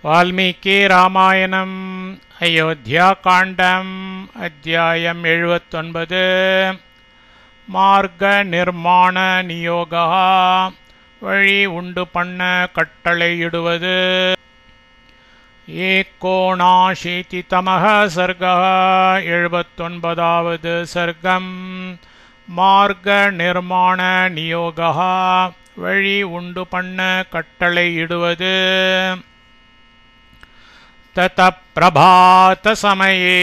वाल्मीकि रामायणम् अयोध्याकाण्डम् अध्यायम् 79 मार्ग निर्माण नियोगः वழி உண்டு பண்ண கட்டளையிடுவது एकोनाशीतितमः सर्गः 79வது सर्गम् मार्ग निर्माण नियोगः वழி உண்டு பண்ண கட்டளையிடுவது ततः प्रभात समये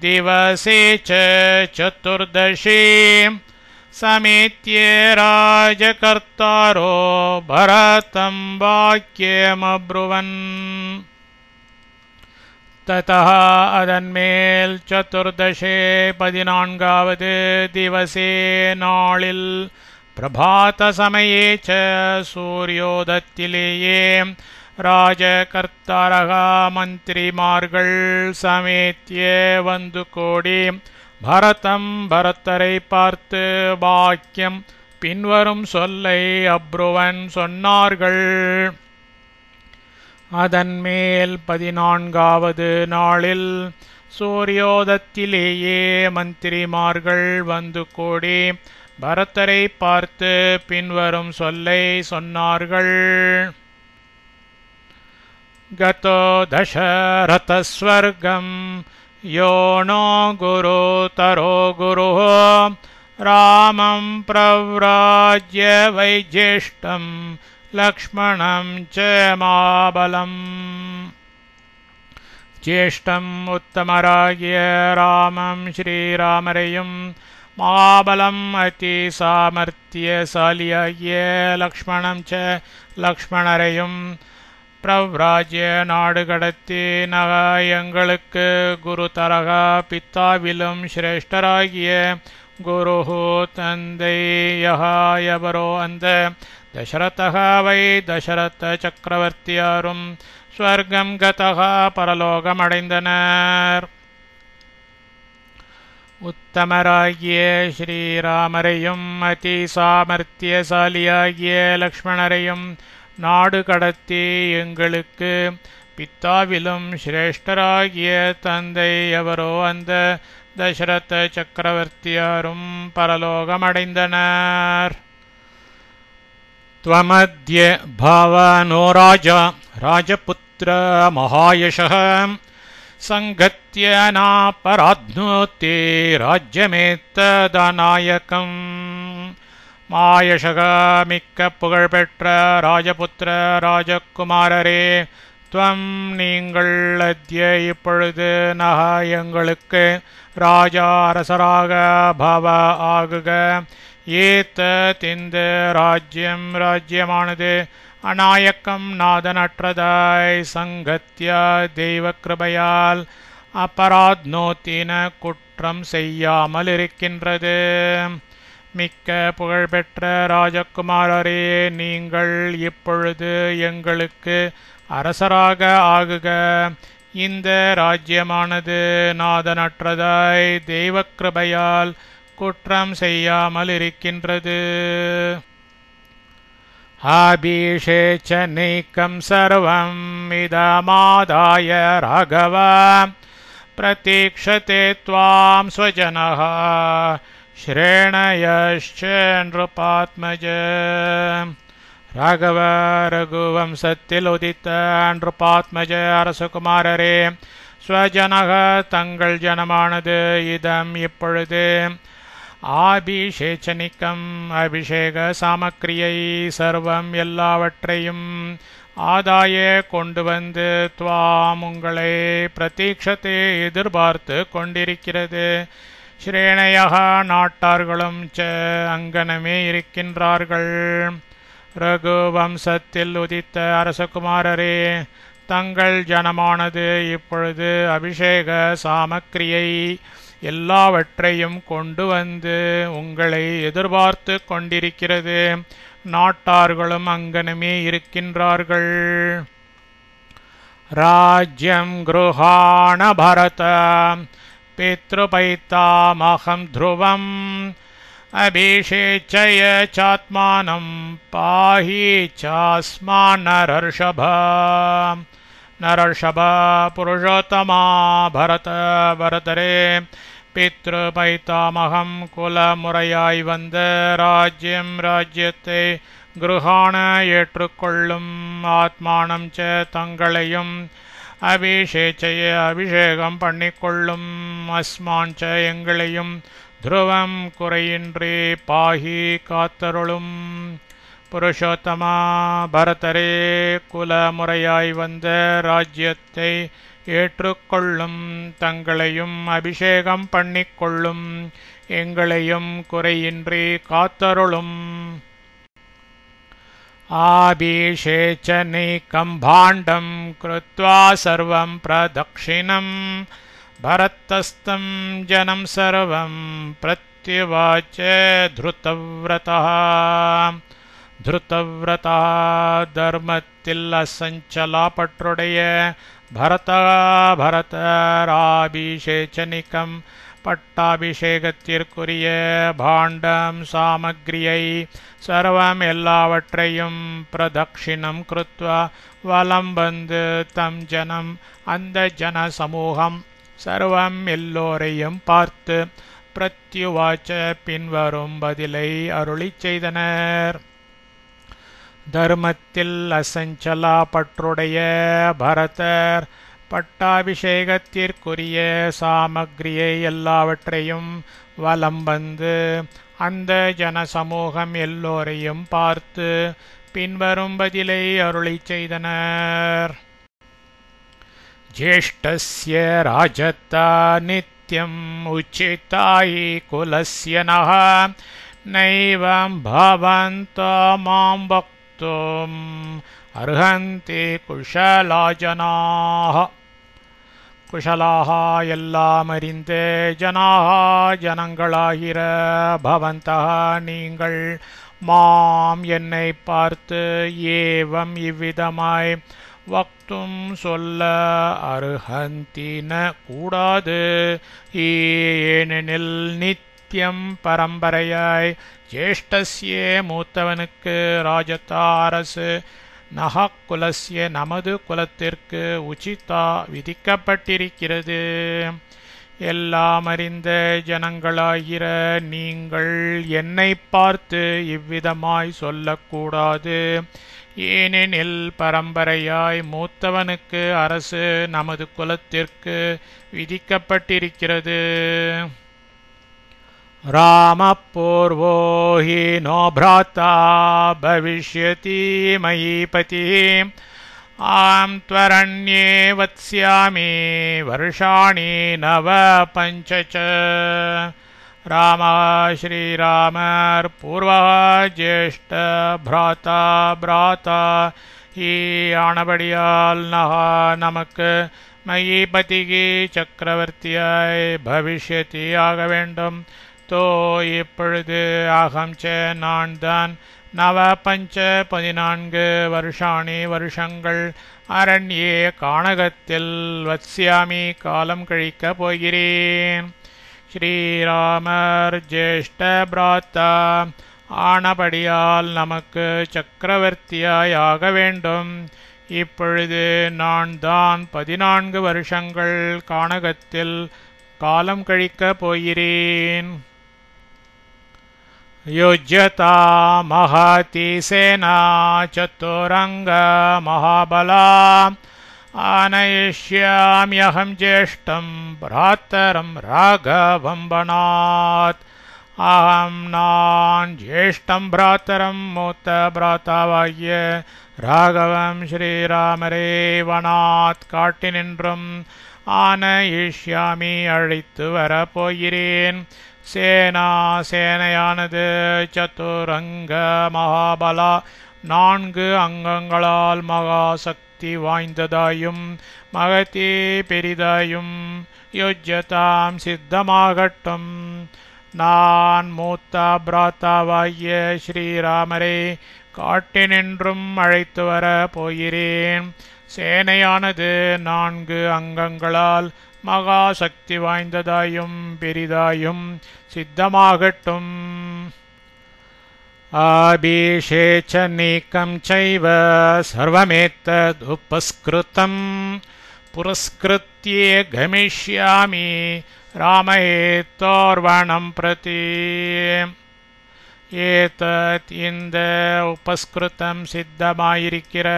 दिवसे च चतुर्दशी समेत्य राजकर्तारो भरतं वाक्यमब्रुवन् ततः அதன்மேல் चतुर्दशे 14வது दिवसे नाळिल प्रभात समये च सूर्योदयத்திலேயே ராஜகர்த்தாரக மந்திரிமார்கள் சமேத்திய வந்து கோடி பரத்தரை பார்த்து வாக்கியம் பின்வரும் சொல்லை அப்ருவன் சொன்னார்கள். அதன்மேல் 14வது நாளில் சூரியோதயத்திலேயே மந்திரிமார்கள் வந்து கூடி பரத்தரை பார்த்து பின்வரும் சொல்லை சொன்னார்கள். गतो दशरथस्वर्गं यो नो गुरुतरो गुरुः रामं प्रव्राज्य वैज्येष्ठं लक्ष्मणं च महाबलम् ज्येष्ठम् उत्तमराज्य रामं श्रीरामரையும் महाबलम् अति सामर्थ्यशालियाகிய लक्ष्मणं च लक्ष्मणரையும் प्रव्राज्य நாடு கடத்தி எங்களுக்கு குரு தரக பித்தாவிலும் சிரேஷ்டராகிய குருஹு தந்தை யவரோ அந்த தசரதக வை தசரத சக்கரவர்த்தியாரும் ஸ்வர்க்கம் கதக பரலோகம் அடைந்தனர். உத்தமராகிய ஸ்ரீராமரையும் அதி சாமர்த்தியசாலியாகிய லக்ஷ்மணரையும் நாடு கடத்தி எங்களுக்கு பித்தாவிலும் சிரேஷ்டராகிய தந்தை எவரோ அந்த தசரத சக்கரவர்த்தியாரும் பரலோகமடைந்தனர். त्वमद्य भावनो राजा राजपुत्र महायशः संगत्य नापराध्नोति राज्यमेत्तदनायकम्. மாயசக மிக்க புகழ்பெற்ற ராஜபுத்திர ராஜகுமாரரே, துவம் நீங்கள் அத்ய இப்பொழுது நக எங்களுக்கு ராஜா அரசராக பவ ஆகுக. ஏத்த திந்த ராஜ்யமானது அநாயக்கம் நாதனற்றதாய் சங்கத்யா தெய்வ கிருபையால் அபராத்னோத்தின குற்றம் செய்யாமல் இருக்கின்றது. மிக்க புகழ்பெற்ற ராஜகுமாரரே, நீங்கள் இப்பொழுது எங்களுக்கு அரசராக ஆகுக. இந்த ராஜ்யமானது நாதனற்றதாய் தெய்வ கிருபையால் குற்றம் செய்யாமல் இருக்கின்றது. அபிஷேச்சனைக்கம் சர்வம் இதமாதாய ராகவ பிரதீக்ஷதே த்வாம் ஸ்வஜனஹ श्रेणयश्च नृपात्मज. राघव रघुवंशத்தில் உதித்த நృபாத்மஜ அரசகுமாரரே, ஸ்வஜனக தங்கள் ஜனமானது இதம் இப்பொழுது ஆபிஷேச்சனிக்கம் அபிஷேக சாமக்கிரியை சர்வம் எல்லாவற்றையும் ஆதாய கொண்டு வந்து துவாம் உங்களை பிரதீக்ஷத்தை எதிர்பார்த்து கொண்டிருக்கிறது. ஸ்ரேணையக நாட்டார்களும் ச அங்கனமே இருக்கின்றார்கள். ரகுவம்சத்தில் உதித்த அரசகுமாரரே, தங்கள் ஜனமானது இப்பொழுது அபிஷேக சாமக்கிரியை எல்லாவற்றையும் கொண்டு வந்து உங்களை எதிர்பார்த்து கொண்டிருக்கிறது. நாட்டார்களும் அங்கனமே இருக்கின்றார்கள். ராஜ்யம் குருஹாண பரத पितृपैतामहं ध्रुवं अभिषेचय चात्मानं पाहि चास्मान्नरर्षभ नरर्षभ पुरुषोत्तमा भरत भरतरे पितृपैतामहं कुलमुறையாய் வந்த ராஜ்யத்தை கிருஹாண ஏற்றுக்கொள்ளும் ஆத்மானம் ச தங்களையும் அபிஷேச்சய அபிஷேகம் பண்ணிக்கொள்ளும் அஸ்மான் ச எங்களையும் துருவம் குறையின்றி பாகி காத்தருளும் புருஷோத்தமா பரதரே குலமுறையாய் வந்த ராஜ்யத்தை ஏற்றுக்கொள்ளும் தங்களையும் அபிஷேகம் பண்ணிக்கொள்ளும் எங்களையும் குறையின்றி காத்தருளும் आभिषेचनैकं भाण्डं कृत्वा सर्वं प्रदक्षिणं भरतस्तं जनं सर्वं प्रत्युवाच धृतव्रतः धर्मத்தில் அசஞ்சலாப்பற்றுடைய பரதராபிஷேச்சனிக்கம் பட்டாபிஷேகத்திற்குரிய பாண்டம் சாமக்ரியை சர்வம் எல்லாவற்றையும் பிரதக்ஷிணம் கிருத்வா வலம் வந்து தம் ஜனம் அந்த ஜன சமூகம் சர்வம் எல்லோரையும் பார்த்து பிரத்யுவாச்ச பின்வரும் பதிலை அருளிச் செய்தனர். தர்மத்தில் அசஞ்சலா பற்றுடைய பரதர் பட்டாபிஷேகத்திற்குரிய சாமக்ரியை எல்லாவற்றையும் வலம் வந்து அந்த ஜன சமூகம் எல்லோரையும் பார்த்து பின்வரும் பதிலை அருளிச் செய்தனர். ஜேஷ்டஸ்ய ராஜதா நித்யம் உச்சிதாயி குலஸ்ய நஹ நைவம் பவந்தோ மாம் பக்தும் அர்ஹந்தி குஷலாஜனாஹ. குஷலாக எல்லாம் அறிந்த ஜனாக ஜனங்களாகிற பவந்தா நீங்கள் மாம் என்னை பார்த்து ஏவம் இவ்விதமாய் வக்தும் சொல்ல அருஹந்தின கூடாது. ஏனெனில் நித்தியம் பரம்பரையாய் ஜேஷ்டஸ்ய மூத்தவனுக்கு ராஜதா அரசு நஹக்குலஸ்ய நமது குலத்திற்கு உச்சிதா விதிக்கப்பட்டிருக்கிறது. எல்லாம் அறிந்த ஜனங்களாகிற நீங்கள் என்னை பார்த்து இவ்விதமாய் சொல்லக்கூடாது. ஏனெனில் பரம்பரையாய் மூத்தவனுக்கு அரசு நமது குலத்திற்கு விதிக்கப்பட்டிருக்கிறது. रामपूर्वो हि नो भ्राता भविष्यति मयीपतिः आं त्वरण्ये वत्स्यामि वर्षाणि नव पञ्च च. रामः श्रीरामर्पूर्वः ज्येष्ठ भ्राता ही ஆனபடியால் நமக்கு மயீபதிக்கு சக்கரவர்த்தியாய் பவிஷ்யதி ஆக வேண்டும். தோ இப்பொழுது ஆகம்ச நான் தான் நவ பஞ்ச 14 வருஷாணி வருஷங்கள் அரண்யே கானகத்தில் வத்ஸ்யாமி காலம் கழிக்கப் போகிறேன். ஸ்ரீராமர் ஜேஷ்ட பிராத்தா ஆனபடியால் நமக்கு சக்கரவர்த்தியாய் ஆக வேண்டும். இப்பொழுது நான் தான் 14 வருஷங்கள் கானகத்தில் காலம் கழிக்கப் போகிறேன். யுஜ்யதா மஹதி சேனா சதுரங்க மகாபலா ஆனயிஷ்யாம்யஹம் ஜேஷ்டம் பிராத்தரம் ராகவம் வனாத். அஹம் நான் ஜேஷ்டம் பிராத்தரம் மூத்த பிராத்தாவாகிய ராகவம் ஸ்ரீராமரே வனாத் காட்டினின்றும் ஆனயிஷ்யாமி அழைத்து வரப்போகிறேன். சேனையானது சதுரங்க மகாபலா 4 அங்கங்களால் மகாசக்தி வாய்ந்ததாயும் மகதி பெரிதாயும் யுஜ்யதாம் சித்தமாகட்டும். நான் மூத்த பிராத்தாவாகிய ஸ்ரீராமரே காட்டினின்றும் அழைத்து வர போகிறேன். சேனையானது 4 அங்கங்களால் மகா சக்தி வாய்ந்ததாயும் பெரிதாயும் சித்தமாகட்டும். ஆபிஷேச்சனீகம் சைவ சர்வமேத்ததுபஸ்கிருதம் புரஸ்கிருத்யே கமிஷ்யாமி ராமஹேத்தோர்வணம் பிரதி. ஏதத் இந்த உபஸ்கிருதம் சித்தமாயிருக்கிற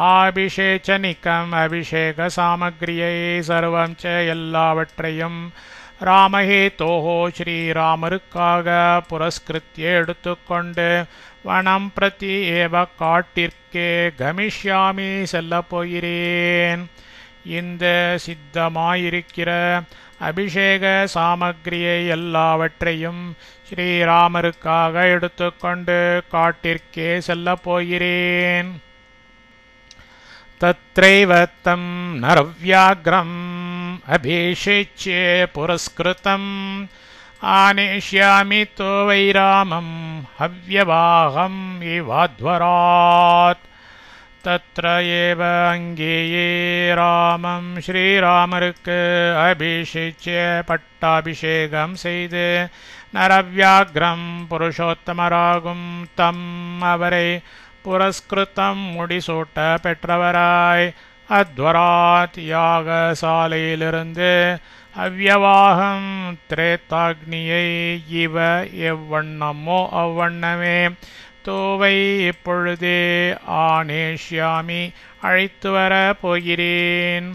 ஆபிஷேச்சனிக்கம் அபிஷேக சாமகிரியை சர்வம் ச எல்லாவற்றையும் ராமஹேதோஹோ ஸ்ரீராமருக்காக புரஸ்கிருத்திய எடுத்துக்கொண்டு வனம் பிரதி ஏவ காட்டிற்கே கமிஷ்யாமி செல்லப் போகிறேன். இந்த சித்தமாயிருக்கிற அபிஷேக சாமகிரியை எல்லாவற்றையும் ஸ்ரீராமருக்காக எடுத்துக்கொண்டு காட்டிற்கே செல்லப் போகிறேன். தத்ரைவத்தம் நரவ்யாக்ரம் அபிஷேச்யே புரஸ்கிருதம் ஆனேஷ்யாமி தோ வைராமம் ஹவ்யவாகம் இவாத்வராத். தத்ர ஏவ அங்கேயே ராமம் ஸ்ரீராமருக்கு அபிஷேச்ய பட்டாபிஷேகம் செய்து நரவ்யாக்ரம் புருஷோத்தமராகும் தம் அவரை புரஸ்கிருதம் முடிசூட்ட பெற்றவராய் அத்வராத் யாகசாலையிலிருந்து அவ்யவாகம் திரேதாக்னியை இவ எவ்வண்ணமோ அவ்வண்ணமே தோவை இப்பொழுதே ஆனேஷ்யாமி அழைத்து வர போகிறேன்.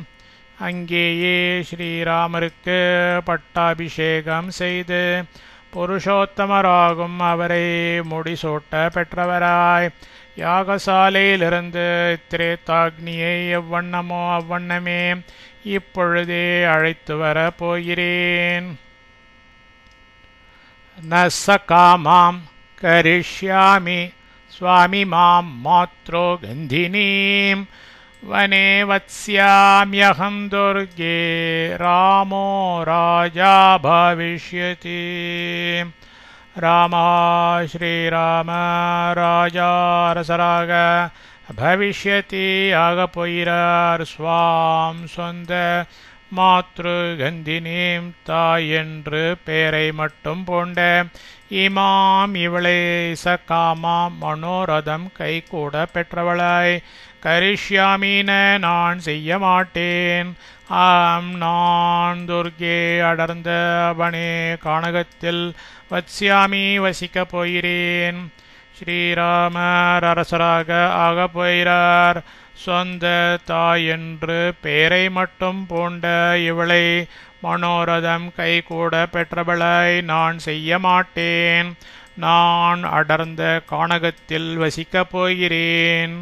அங்கேயே ஸ்ரீராமருக்கு பட்டாபிஷேகம் செய்து புருஷோத்தமராகும் அவரை முடிசூட்ட பெற்றவராய் யாகசாலையிலிருந்து திரேதாக்னியை எவ்வண்ணமோ அவ்வண்ணமே இப்பொழுதே அழைத்து வர போகிறேன். ந சகாமாம் கரிஷ்யாமி சுவாமி மாம் மாத்ரோ கந்தினீம் வனே வத்ஸ்யாம்யஹம் துர்கே ராமோ ராஜா பவிஷ்யதி. ராமா ஸ்ரீராம ராஜா அரசராக பவிஷ்யதி ஆக போகிறார். ஸ்வாம் சொந்த மாத்ருகந்தினீம் தாய் என்று பெயரை மட்டும் பூண்ட இமாம் இவளை சகாமாம் மனோரதம் கைகூட பெற்றவளாய் கரிஷ்யாமீன நான் செய்ய மாட்டேன். ஆம் நான் துர்கே அடர்ந்த வனே கானகத்தில் வத்ஸ்யாமி வசிக்கப் போகிறேன். ஸ்ரீராமர் அரசராக ஆகப் போகிறார். சொந்த தாய் என்று பெயரை மட்டும் பூண்ட இவளை மனோரதம் கைகூட பெற்றவளை நான் செய்ய மாட்டேன். நான் அடர்ந்த கானகத்தில் வசிக்கப் போகிறேன்.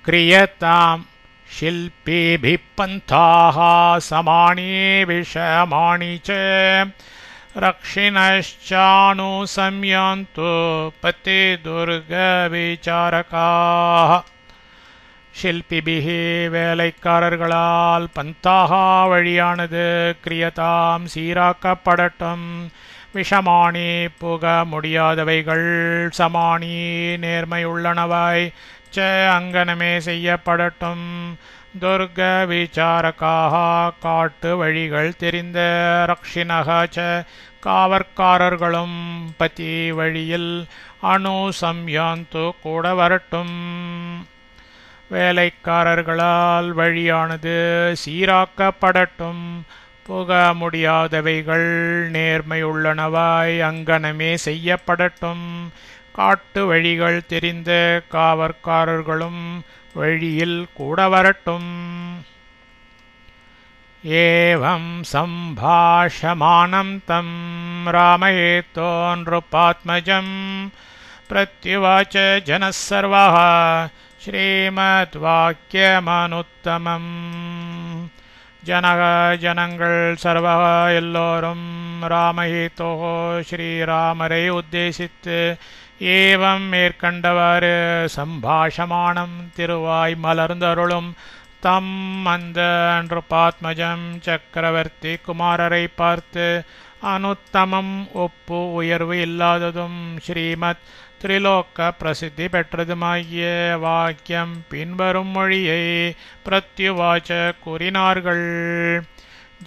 கிரியதாம் ஷில்பிபிப் பந்தாஹ சமானி விஷமானி ச ரக்ஷிணச்சானு சம்யாந்து பதே துர்க விசாரகாஹ. ஷில்பிபிஹி வேலைக்காரர்களால் பந்தாஹா வழியானது கிரியதாம் சீராக்கப்படட்டும். விஷமானி புக முடியாதவைகள் சமானி நேர்மையுள்ளனவாய் ச அங்கனமே செய்யப்படட்டும். துர்க விசாரகாக காட்டு வழிகள் தெரிந்த ரக்ஷிணக ச காவற்காரர்களும் பதி வழியில் அணு சம்யாந்து கூட வரட்டும். வேலைக்காரர்களால் வழியானது சீராக்கப்படட்டும். புக முடியாதவைகள் நேர்மையுள்ளனவாய் அங்கனமே செய்யப்படட்டும். காட்டு வழிகள் தெரிந்த காவற்காரர்களும் வழியில் கூட வரட்டும். ஏவம் சம்பாஷமானம் தம் ராமயேதோ நிருபாத்மஜம் பிரத்யுவாச்ச ஜனः சர்வः ஸ்ரீமத் வாக்கியமனுத்தமம். ஜனங்கள் சர்வ எல்லோரும் ராமஹேதோ ஸ்ரீராமரை உத்தேசித்து ஏவம் மேற்கண்டவாறு சம்பாஷமானம் திருவாய் மலர்ந்தருளும் தம் அந்த நிருபாத்மஜம் சக்கரவர்த்தி குமாரரை பார்த்து அனுத்தமம் ஒப்பு உயர்வு இல்லாததும் ஸ்ரீமத் திரிலோக்க பிரசித்தி பெற்றதுமாகிய வாக்கியம் பின்வரும் மொழியை பிரத்யுவாச்ச கூறினார்கள்.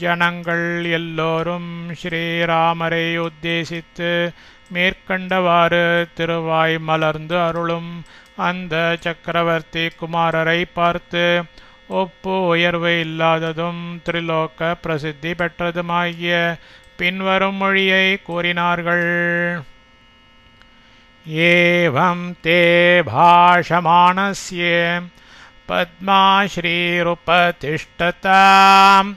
ஜனங்கள் எல்லோரும் ஸ்ரீராமரை உத்தேசித்து மேற்கண்டவாறு திருவாய் மலர்ந்து அருளும் அந்த சக்கரவர்த்தி குமாரரை பார்த்து, ஒப்பு உயர்வு இல்லாததும் திரிலோக்க பிரசித்தி பெற்றதுமாகிய பின்வரும் மொழியை கூறினார்கள். ஏவம் தே பாஷமானஸ்ய பத்மாஸ்ரீருபதிஷ்டதாம்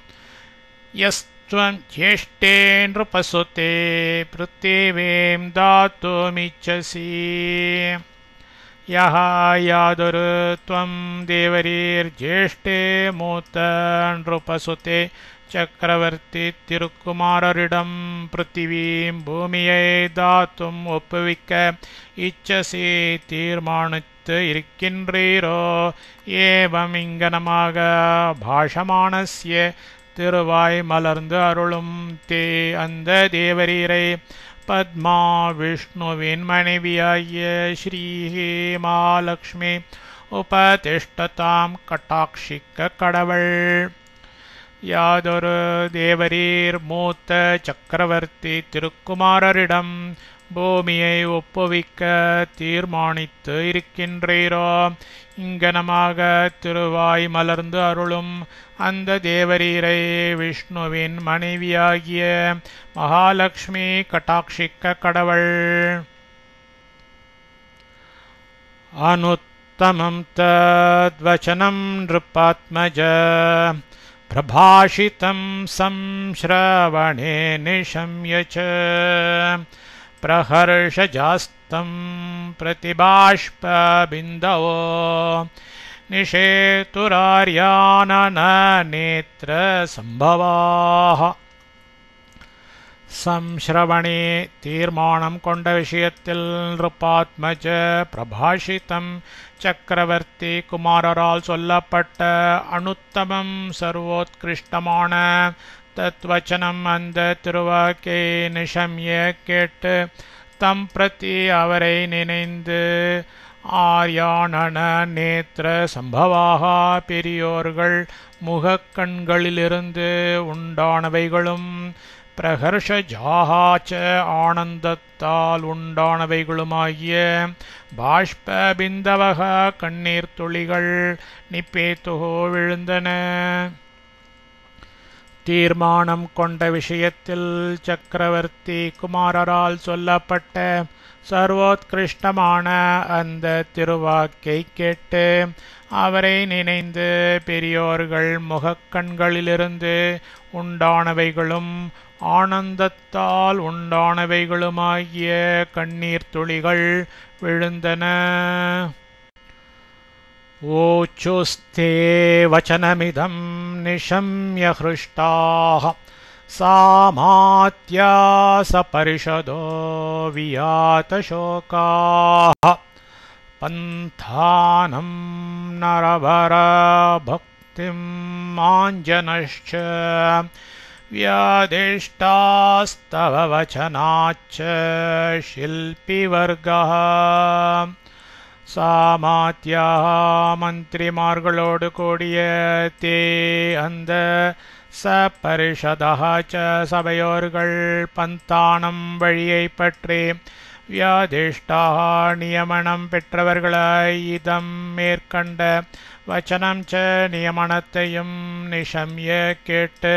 யஸ்த்வம் ஜேஷ்டே நிருபசுதே பிருத்திவீம் தாத்துமிச்சசி. யஹ யாதொரு த்வம் தேவரீர்ஜேஷ்டே மூத்த நிருபசுதே சக்கரவர்த்தி திருக்குமாரரிடம் பிருத்திவீம் பூமியை தாத்தும் ஒப்புவிக்க இச்சசி தீர்மானித்து இருக்கின்றீரோ? ஏவம் இங்கனமாக பாஷமானஸ்ய திருவாய் மலர்ந்து அருளும் தே அந்த தேவரீரை பத்மா விஷ்ணுவின் மனைவியாகிய ஸ்ரீஹி மகாலட்சுமி உபதிஷ்டதாம் கட்டாட்சிக்க கடவுள். யாதொரு தேவரீர் மூத்த சக்கரவர்த்தி திருக்குமாரரிடம் பூமியை ஒப்புவிக்க தீர்மானித்து இருக்கின்றீரோ? இங்கனமாக திருவாய் மலர்ந்து அருளும் அந்த தேவரீரை விஷ்ணுவின் மனைவியாகிய மகாலட்சுமி கட்டாட்சிக்க கடவுள். அனுத்தமம் தத்வசனம் நிருபாத்மஜ பிரபாஷிதம் சம்ஸ்ரவணே நிஷம்ய ச பிரஹர்ஷஜாஸ்தம் பிரதிபாஷ்பபிந்தவோ நிஷேதுரார்யானன நேத்ர சம்பவாஹ. சம்ஸ்ரவணே தீர்மானம் கொண்ட விஷயத்தில் நிருபாத்மஜ பிரபாஷிதம் சக்கரவர்த்தி குமாரரால் சொல்லப்பட்ட அனுத்தமம் சர்வோத்கிருஷ்டமான தத்வச்சனம் அந்த திருவாக்கை நிஷம்ய கேட்டு தம் பிரதி அவரை நினைந்து ஆர்யானன நேத்ர சம்பவாக பெரியோர்கள் முகக்கண்களிலிருந்து உண்டானவைகளும் பிரகர்ஷஜாஹாச்ச ஆனந்தத்தால் உண்டானவைகளுமாகிய பாஷ்பபிந்தவக கண்ணீர் துளிகள் நிப்பேத்துகோ விழுந்தன. தீர்மானம் கொண்ட விஷயத்தில் சக்கரவர்த்தி குமாரரால் சொல்லப்பட்ட சர்வோத்கிருஷ்டமான அந்த திருவாக்கை கேட்டு அவரை நினைந்து பெரியோர்கள் முகக்கண்களிலிருந்து உண்டானவைகளும் ஆனந்தத்தால் உண்டானவைகளுமாகிய கண்ணீர் துளிகள் விழுந்தன. ஓச்சுஸ்தே வச்சனமிதம் நிஷம்ய ஹ்ருஷ்டாஹ சாமாத்யா சபரிஷதோ வியாதசோகாஹ பந்தானம் நரவர பக்திம் ஆஞ்சனஷ்ச வியாதிஷ்டாஸ்தவ வச்சனாச்ச ஷில்பிவர்கः. சாமாத்யா மந்திரிமார்களோடு கூடிய தே அந்த சபரிஷதா ச சபையோர்கள் பந்தானம் வழியை பற்றி வியாதிஷ்டா நியமனம் பெற்றவர்களாய் இதம் மேற்கண்ட வச்சனம் ச நியமனத்தையும் நிஷம்ய கேட்டு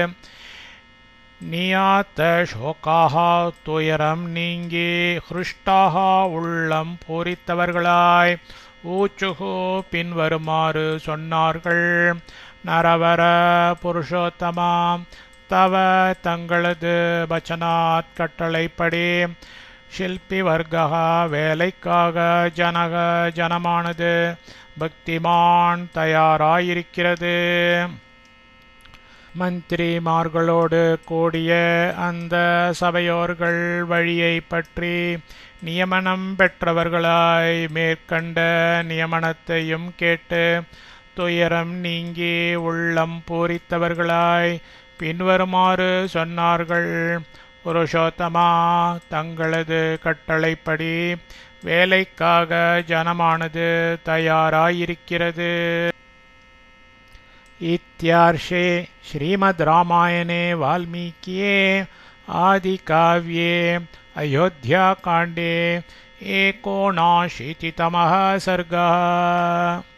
நியாத்த சோகாக துயரம் நீங்கி ஹ்ருஷ்டாக உள்ளம் பூரித்தவர்களாய் ஊச்சுகு பின்வருமாறு சொன்னார்கள். நரவர புருஷோத்தமாம் தவ தங்களது பச்சனாத் கட்டளைப்படி ஷில்பி வர்க்கா வேலைக்காக ஜனமானது பக்திமான் தயாராயிருக்கிறது. மந்திரிமார்களோடு கூடிய அந்த சபையோர்கள் வழியை பற்றி நியமனம் பெற்றவர்களாய் மேற்கண்ட நியமனத்தையும் கேட்டு துயரம் நீங்கி உள்ளம் பூரித்தவர்களாய் பின்வருமாறு சொன்னார்கள். புருஷோத்தமா, தங்களது கட்டளைப்படி வேலைக்காக ஜனமானது தயாராயிருக்கிறது. इत्यार्षे श्रीमद् रामायणे वाल्मीकिये आदिकाव्ये अयोध्याकाण्डे 19तमः सर्गः।